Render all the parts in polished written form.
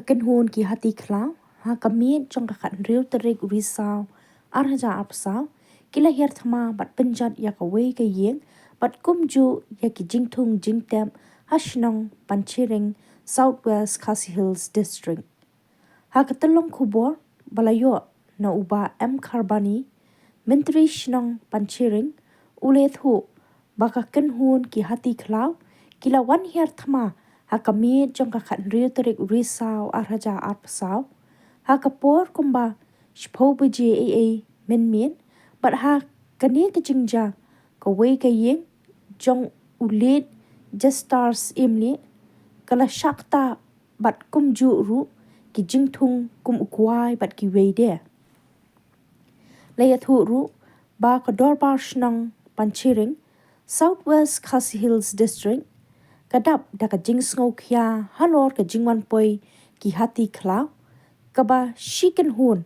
ken hun ki hati khlau ha kamit trong ka khat riu terik risau arhaja apsau kila hiar thma bat pynjot ya kawei ka ïing bat kumju ya ki jingthung jingtep ha Shnong Panchiring Southwest Khasi Hills District ha katalong khubor balayo na uba M Kharbani Menteri Shnong Panchiring ule thu baka ken hun ki hati khlau kila wan hiar thma ha kamit trong ka khat riu terik risau arhaja apsau ha kapor kumba shpo beje min min but ha kani ka jingja kawei ka ïing jong ulit stars imli kala shakta bat kumju ru ki jingthung kum ukwai bat ki weide layat hu ru ba ka dorbar Shnong Panchiring Southwest Khasi Hills District kadap daka jingsngau khia halor ka jingwan poi ki hati khlau kaba shiken hun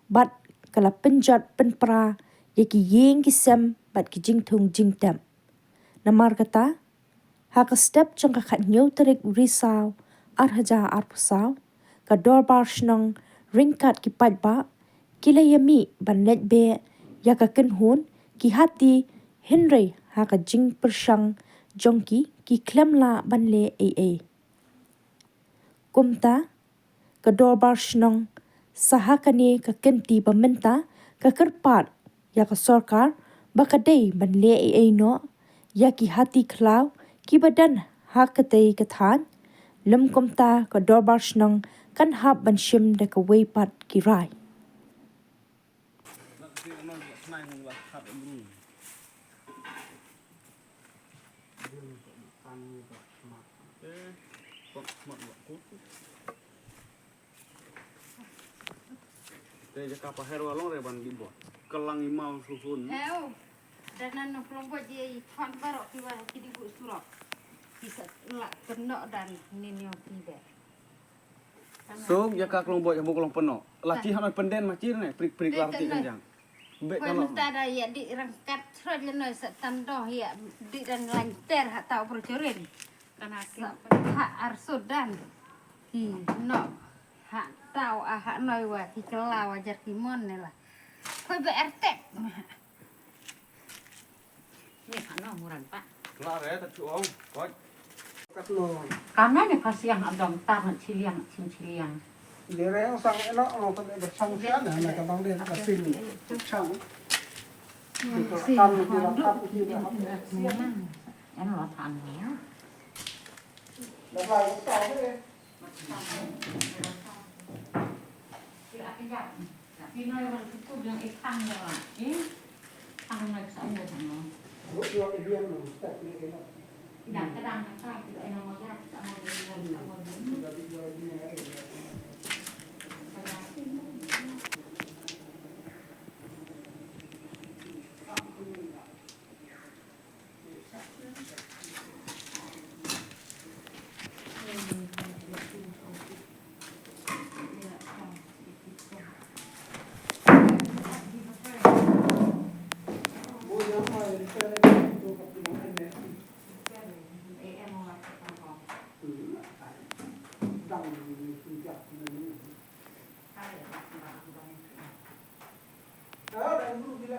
bat kala pynjot penpra ya ki ïing ki sem bat ki jingthung jingtep namar kata ha ka step trong ka khat nyau terik risau arhaja arpusau ka dorbar Shnong ringkat ki patba kila yami ban let be ya ka ken hun ki hati henry ha ka jing persang jongki ki klemla banle kumta ka dorbar Shnong sahakane ka kenti pamenta ka kerpat ya ka sorkar bakadei banle no ya ki hati khlau ki badan hakatei kathan lem kumta ka dorbar Shnong kan hab ban shim de ka weipat ki rai Jaka paher walong reban dibot kelang imau susun Heo dan nanu kelompok dia fan barok kiwa kidi bu surok bisa lak penok dan ninyo tibe so jaka kelompok yang kelompok penuh laki hamai penden macir ne prik larti kanjang be kalau tada ya di rangkat serot lenoi setandoh ya di dan lanter hak tahu percurin karena hak arsudan no hak tahu hak noi wa ki kelau ajar kimon ne lah koi BRT ni hano muran pak kelar ya tapi om koi karena ni kasihan adong tangan ciliang ciliang Dire yang sang elok lo kan ada sanksian na kabang din ka sil chang. si handuk memang ano lo tangan Lepas itu apa tapi noi orang itu yang ikan ya ikan noi saya sama lu jual dia lu tak ni elok. tidak terang apa tidak enak mau ya tak mau Jadi jual dia Đó, đang dulu bila